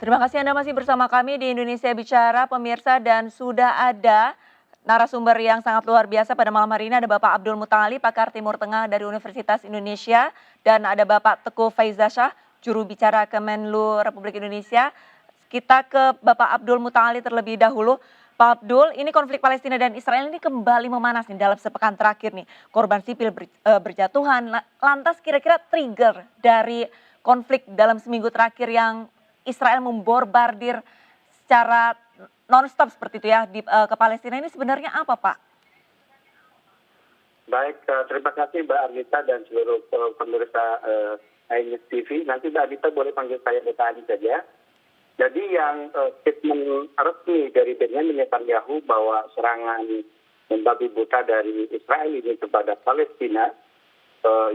Terima kasih Anda masih bersama kami di Indonesia Bicara, pemirsa, dan sudah ada narasumber yang sangat luar biasa pada malam hari ini. Ada Bapak Abdul Mutali, pakar Timur Tengah dari Universitas Indonesia, dan ada Bapak Teguh Faizasyah, juru bicara Kemenlu Republik Indonesia. Kita ke Bapak Abdul Mutali terlebih dahulu. Pak Abdul, ini konflik Palestina dan Israel ini kembali memanas nih dalam sepekan terakhir nih. Korban sipil berjatuhan. Lantas kira-kira trigger dari konflik dalam seminggu terakhir yang Israel membombardir secara nonstop seperti itu ya ke Palestina ini sebenarnya apa, Pak? Baik, terima kasih Mbak Arnita dan seluruh pemirsa iNews TV. Nanti Mbak Arnita boleh panggil saya Mbak Ali saja. Jadi yang statement resmi dari Benjamin Netanyahu bahwa serangan membabi buta dari Israel ini kepada Palestina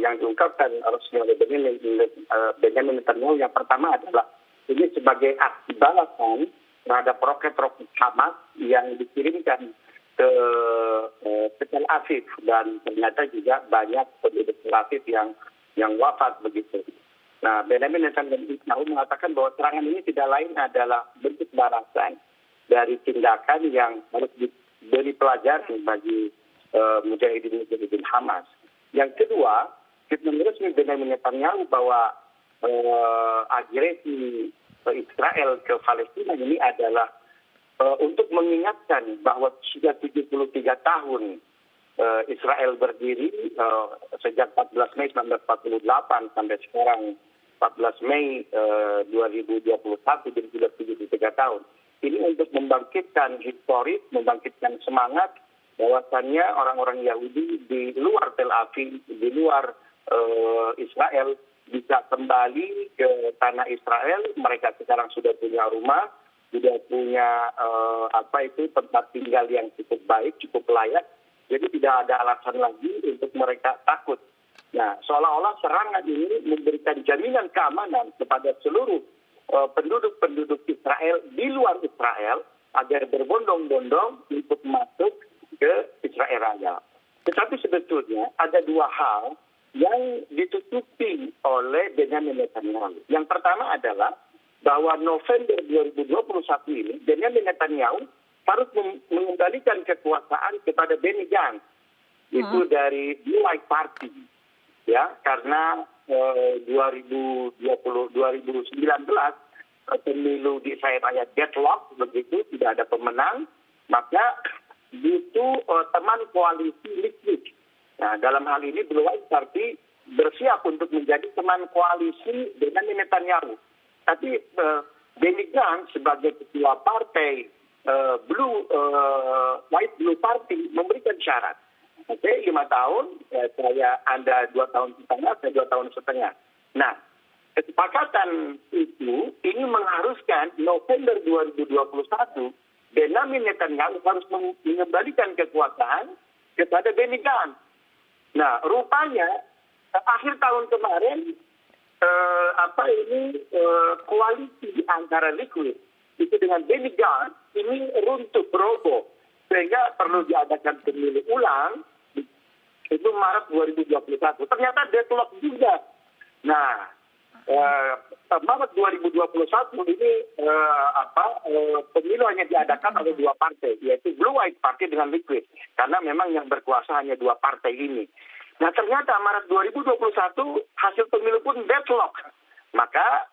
yang diungkapkan resmi oleh Benjamin Netanyahu yang pertama adalah ini sebagai aksi balasan terhadap roket-roket Hamas yang dikirimkan ke Tel Aviv dan ternyata juga banyak penduduk Tel Aviv yang wafat begitu. Nah, Benjamin Netanyahu mengatakan bahwa serangan ini tidak lain adalah bentuk balasan dari tindakan yang harus diberi pelajaran bagi mujahidin Hamas. Yang kedua, kita resmi Benjamin Netanyahu bahwa agresi Israel ke Palestina ini adalah untuk mengingatkan bahwa sudah 73 tahun Israel berdiri sejak 14 Mei 1948 sampai sekarang 14 Mei 2021, jadi sudah 73 tahun. Ini untuk membangkitkan historis, membangkitkan semangat bahwasannya orang-orang Yahudi di luar Tel Aviv, di luar Israel bisa kembali ke tanah Israel. Mereka sekarang sudah punya rumah, sudah punya tempat tinggal yang cukup baik, cukup layak. Jadi tidak ada alasan lagi untuk mereka takut. Nah, seolah-olah serangan ini memberikan jaminan keamanan kepada seluruh penduduk-penduduk Israel di luar Israel agar berbondong-bondong untuk masuk ke Israel Raya. Tetapi sebetulnya ada dua hal yang ditutupi oleh Benjamin Netanyahu. Yang pertama adalah bahwa November 2021 ini Benjamin Netanyahu harus mengembalikan kekuasaan kepada Benny Gantz, itu dari Blue White Party, ya, karena 2019 pemilu di Israel Raya deadlock, begitu tidak ada pemenang, maka itu teman koalisi liquid. Nah, dalam hal ini Blue White Party bersiap untuk menjadi teman koalisi dengan Netanyahu. Tapi Benny Gantz sebagai ketua partai Blue Party memberikan syarat. Oke, 5 tahun, Anda 2 tahun setengah, saya 2 tahun setengah. Nah, kesepakatan itu ini mengharuskan November 2021 Benjamin Netanyahu harus mengembalikan kekuasaan kepada Benny Gantz. Nah, rupanya akhir tahun kemarin koalisi antara Liquid itu dengan Benny Gantz ini runtuh, roboh, sehingga perlu diadakan pemilu ulang itu Maret 2021. Ternyata deadlock juga. Nah, Maret 2021 ini pemilu hanya diadakan oleh dua partai, yaitu Blue White Party dengan Liquid, karena memang yang berkuasa hanya dua partai ini. Nah, ternyata Maret 2021 hasil pemilu pun deadlock. Maka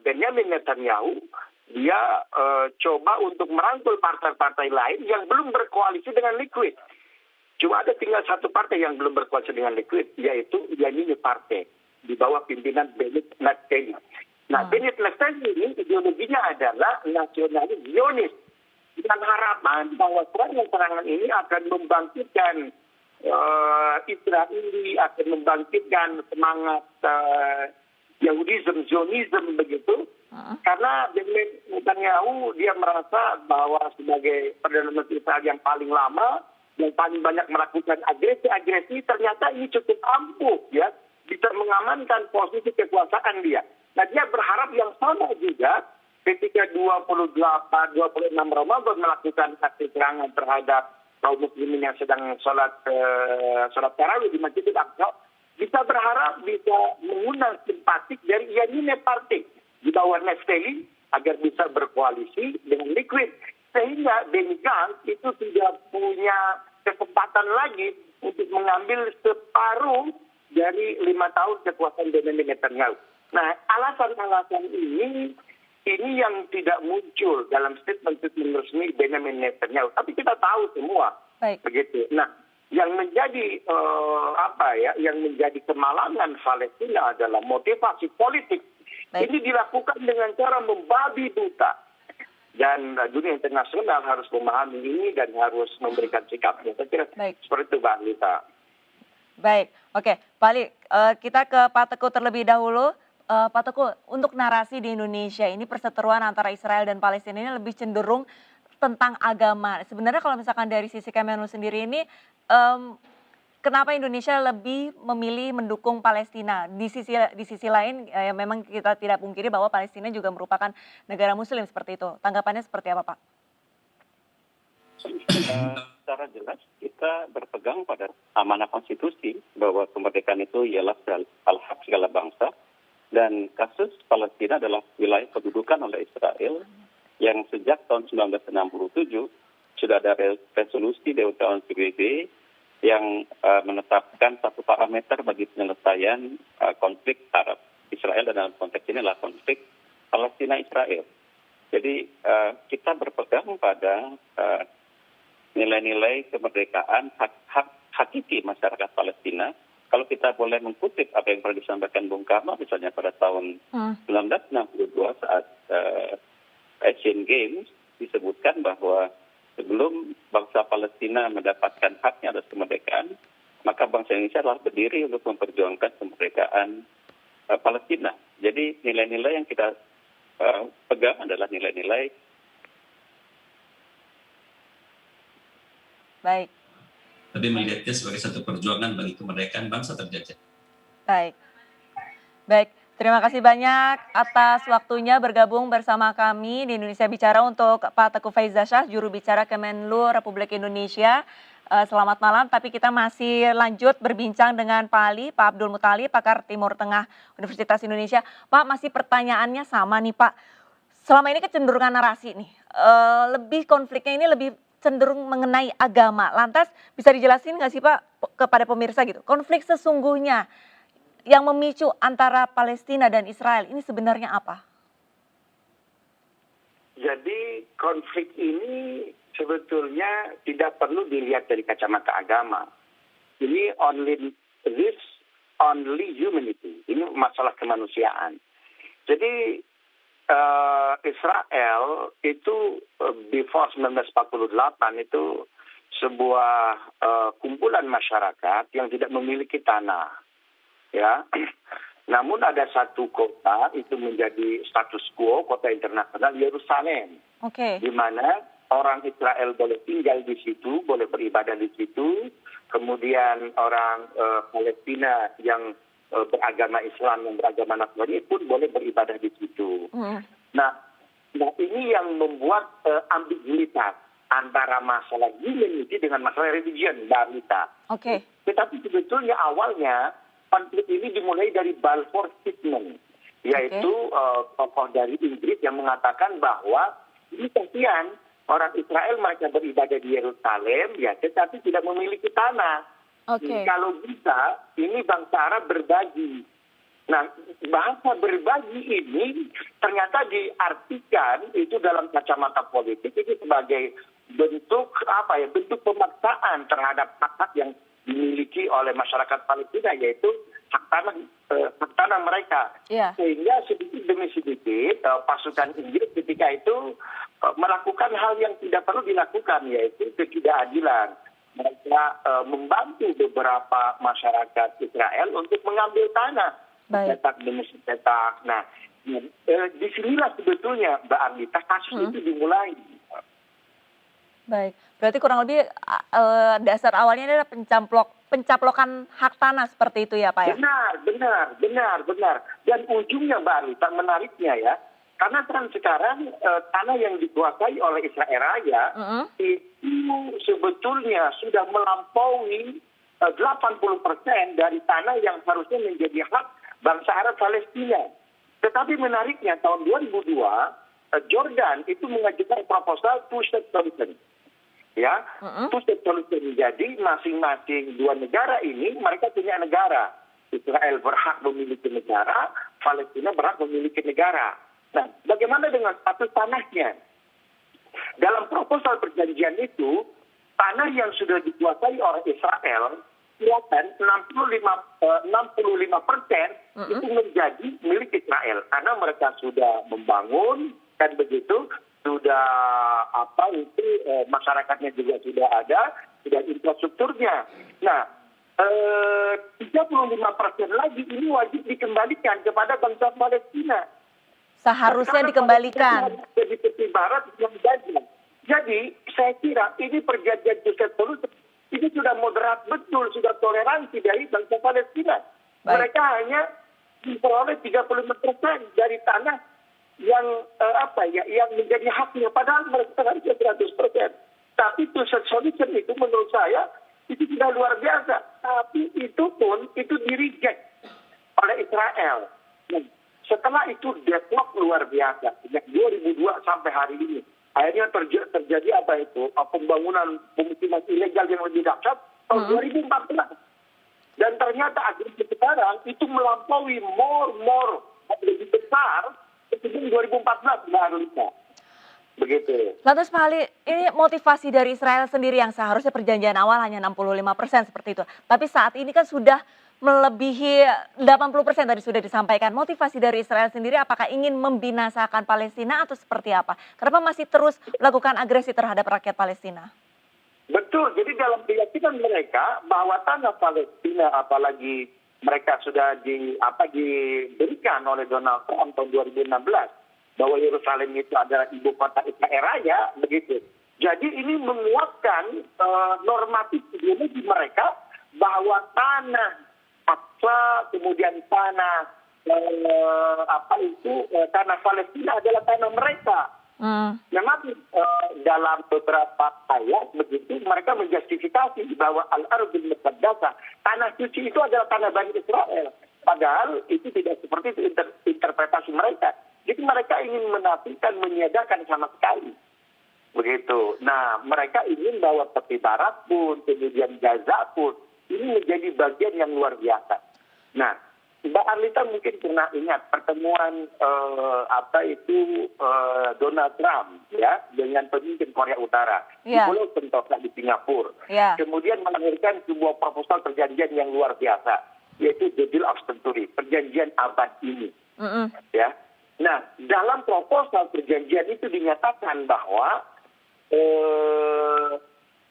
Benjamin Netanyahu dia coba untuk merangkul partai-partai lain yang belum berkoalisi dengan Liquid. Cuma ada tinggal satu partai yang belum berkoalisi dengan Liquid, yaitu Yamini Partai di bawah pimpinan Benny Netanyahu. Nah, Benny Netanyahu ini ideologinya adalah nasionalis Zionis dengan harapan bahwa serangan-serangan ini akan membangkitkan Israel ini, akan membangkitkan semangat Yahudism, Zionism begitu. Karena Benjamin Netanyahu dia merasa bahwa sebagai Perdana Menteri Israel yang paling lama, yang paling banyak melakukan agresi, ternyata ini cukup ampuh ya, bisa mengamankan posisi kekuasaan dia. Nah, dia berharap yang sama juga ketika 26 Ramadan melakukan aksi serangan terhadap kaum muslimin yang sedang sholat tarawih di Masjidil Aqsa, bisa berharap bisa mengundang simpatik dari Yamini Party di bawah Naftali agar bisa berkoalisi dengan liquid. Sehingga Benny Gantz itu tidak punya kesempatan lagi untuk mengambil separuh dari 5 tahun kekuasaan Benjamin Netanyahu. Nah, alasan-alasan ini yang tidak muncul dalam statement-statement resmi Benjamin Netanyahu. Tapi kita tahu semua, Baik. begitu. Nah, yang menjadi yang menjadi kemalangan Palestina adalah motivasi politik. Baik. Ini dilakukan dengan cara membabi buta. Dan dunia internasional harus memahami ini dan harus memberikan sikapnya. Saya kira Baik. seperti itu, Mbak Anita. Baik, oke. Pak Ali, kita ke Pak Teguh terlebih dahulu. Pak Teguh, untuk narasi di Indonesia ini perseteruan antara Israel dan Palestina ini lebih cenderung tentang agama. Sebenarnya kalau misalkan dari sisi Kemenlu sendiri ini, kenapa Indonesia lebih memilih mendukung Palestina? Di sisi lain, memang kita tidak pungkiri bahwa Palestina juga merupakan negara Muslim seperti itu. Tanggapannya seperti apa, Pak? Secara jelas kita berpegang pada amanah konstitusi bahwa kemerdekaan itu ialah hak segala bangsa, dan kasus Palestina adalah wilayah kedudukan oleh Israel yang sejak tahun 1967 sudah ada resolusi Dewan PBB yang menetapkan satu parameter bagi penyelesaian konflik Arab Israel, dan dalam konteks ini adalah konflik Palestina-Israel. Jadi kita berpegang pada nilai-nilai kemerdekaan hak hakiki masyarakat Palestina. Kalau kita boleh mengutip apa yang pernah disampaikan Bung Karno misalnya pada tahun 1962 saat Asian Games, disebutkan bahwa sebelum bangsa Palestina mendapatkan haknya atas kemerdekaan, maka bangsa Indonesia telah berdiri untuk memperjuangkan kemerdekaan Palestina. Jadi nilai-nilai yang kita pegang adalah nilai-nilai. Baik. Tapi melihatnya sebagai satu perjuangan bagi kemerdekaan bangsa terjajah. Baik. Baik, terima kasih banyak atas waktunya bergabung bersama kami di Indonesia Bicara untuk Pak Teguh Faizasyah, juru bicara Kemenlu Republik Indonesia. Selamat malam, tapi kita masih lanjut berbincang dengan Pak Ali, Pak Abdul Muthalib, pakar Timur Tengah Universitas Indonesia. Pak, masih pertanyaannya sama nih Pak. Selama ini kecenderungan narasi nih, konfliknya ini lebih cenderung mengenai agama. Lantas bisa dijelasin nggak sih Pak kepada pemirsa gitu, konflik sesungguhnya yang memicu antara Palestina dan Israel ini sebenarnya apa? Jadi konflik ini sebetulnya tidak perlu dilihat dari kacamata agama. Ini only humanity. Ini masalah kemanusiaan. Jadi Israel itu before 1948 itu sebuah kumpulan masyarakat yang tidak memiliki tanah, ya. Namun ada satu kota itu menjadi status quo, kota internasional, Yerusalem, di mana orang Israel boleh tinggal di situ, boleh beribadah di situ. Kemudian orang Palestina yang beragama Islam, yang beragama Nasrani pun boleh beribadah di situ. Nah ini yang membuat ambiguitas antara masalah humanity dengan masalah religion, Mbak Anita. Tetapi sebetulnya awalnya konflik ini dimulai dari Balfour Statement, yaitu tokoh dari Inggris yang mengatakan bahwa ini kasihan orang Israel mereka beribadah di Yerusalem, ya, tetapi tidak memiliki tanah. Kalau bisa, ini bangsa Arab berbagi. Nah, bahasa berbagi ini ternyata diartikan itu dalam kacamata politik itu sebagai bentuk bentuk pemaksaan terhadap hak-hak yang dimiliki oleh masyarakat Palestina, yaitu hak tanah mereka. Sehingga sedikit demi sedikit pasukan Inggris ketika itu melakukan hal yang tidak perlu dilakukan, yaitu ketidakadilan. Mereka membantu beberapa masyarakat Israel untuk mengambil tanah, cetak demi cetak. Nah, disinilah sebetulnya Mbak Anita kasus itu dimulai. Baik, berarti kurang lebih dasar awalnya adalah pencaplokan hak tanah seperti itu ya Pak ya? Benar. Dan ujungnya Mbak Anita, menariknya ya, karena kan sekarang tanah yang dikuasai oleh Israel Raya itu sebetulnya sudah melampaui 80% dari tanah yang harusnya menjadi hak bangsa Arab Palestina. Tetapi menariknya tahun 2002 Jordan itu mengajukan proposal two-state solution. Ya, two-state solution. Jadi masing-masing dua negara ini mereka punya negara. Israel berhak memiliki negara, Palestina berhak memiliki negara. Nah, bagaimana dengan status tanahnya? Dalam proposal perjanjian itu, tanah yang sudah dikuasai oleh Israel, silakan 65% itu menjadi milik Israel karena mereka sudah membangun kan begitu, sudah masyarakatnya juga sudah ada, sudah infrastrukturnya. Nah, 35% lagi ini wajib dikembalikan kepada bangsa Palestina. Seharusnya dikembalikan. Jadi tepi barat yang gagal. Jadi saya kira ini perjanjian two-state solution ini sudah moderat betul, sudah toleransi dari bangsa Palestina. Baik. Mereka hanya memperoleh 35% dari tanah yang yang menjadi haknya, padahal mereka harusnya 100%. Tapi two-state solution itu menurut saya itu sudah luar biasa. Tapi itu pun itu di-reject oleh Israel. Setelah itu deadlock luar biasa sejak 2002 sampai hari ini. Akhirnya terjadi pembangunan pemukiman ilegal yang lebih dahsyat tahun 2014. Dan ternyata akhirnya sekarang itu melampaui more lebih besar sebelum 2014 baru bisa. Begitu. Lantas Pak Ali, ini motivasi dari Israel sendiri yang seharusnya perjanjian awal hanya 65% seperti itu. Tapi saat ini kan sudah melebihi 80% tadi sudah disampaikan. Motivasi dari Israel sendiri apakah ingin membinasakan Palestina atau seperti apa? Kenapa masih terus melakukan agresi terhadap rakyat Palestina? Betul, jadi dalam keyakinan mereka bahwa tanah Palestina apalagi mereka sudah diberikan oleh Donald Trump tahun 2016 bahwa Yerusalem itu adalah ibu kota Israel Raya, begitu. Jadi ini menguatkan normatif ideologi mereka bahwa tanah Aqsa, kemudian tanah tanah Palestina adalah tanah mereka. Memang dalam beberapa ayat begitu mereka menjustifikasi bahwa al-ardul muqaddasah, tanah suci itu adalah tanah Bani Israel. Padahal itu tidak seperti itu interpretasi mereka. Jadi mereka ingin menafikan, meniadakan sama sekali. Begitu. Nah, mereka ingin bahwa tepi barat pun, kemudian Gaza pun, ini menjadi bagian yang luar biasa. Nah, Mbak Arlita mungkin pernah ingat pertemuan Donald Trump ya dengan pemimpin Korea Utara di Pulau Sentosa di Singapura. Kemudian melahirkan sebuah proposal perjanjian yang luar biasa, yaitu the Deal of Century, perjanjian abad ini. Ya. Nah, dalam proposal perjanjian itu dinyatakan bahwa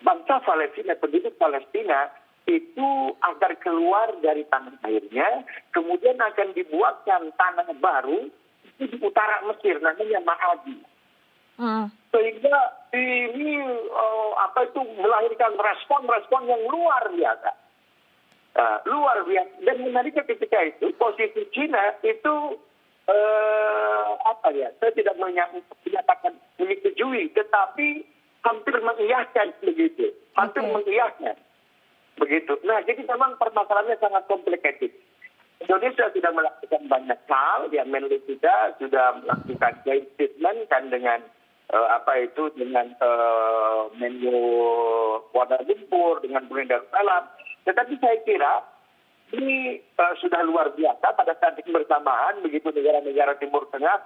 bangsa Palestina, penduduk Palestina itu agar keluar dari tanah airnya, kemudian akan dibuatkan tanah baru itu di utara Mesir, namanya Ma'adi. Sehingga ini melahirkan respon yang luar biasa. Luar biasa. Dan menariknya ketika itu posisi Cina itu saya tidak menyatakan menyetujui, tetapi hampir mengiyahkan begitu, mengiyahkan begitu. Nah, jadi memang permasalahannya sangat komplikated. Indonesia sudah melakukan banyak hal, ya Menlu kita sudah melakukan joint statement kan dengan dengan Menlu Kuala Lumpur, dengan Brunei Darussalam. Tetapi saya kira ini sudah luar biasa pada saat ini bersamaan begitu negara-negara Timur Tengah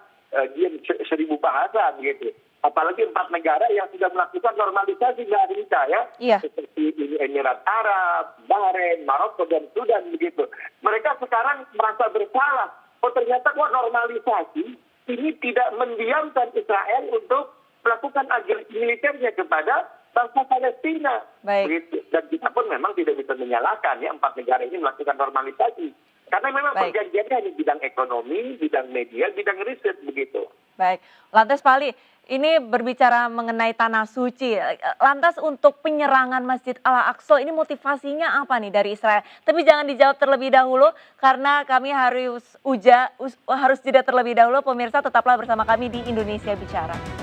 dia 1000 bahasa begitu. Apalagi 4 negara yang sudah melakukan normalisasi Indonesia ya, seperti Emirat Arab, Bahrain, Maroko dan Sudan begitu. Mereka sekarang merasa bersalah. Oh ternyata normalisasi ini tidak mendiamkan Israel untuk melakukan agresi militernya kepada bangsa Palestina. Begitu. Dan kita pun memang tidak bisa menyalahkan ya 4 negara ini melakukan normalisasi. Karena memang perjanjiannya hanya bidang ekonomi, bidang media, bidang riset begitu. Baik, lantas Pak Ali, ini berbicara mengenai tanah suci. Lantas untuk penyerangan Masjid Al-Aqsa ini motivasinya apa nih dari Israel? Tapi jangan dijawab terlebih dahulu karena kami harus jeda terlebih dahulu. Pemirsa tetaplah bersama kami di Indonesia Bicara.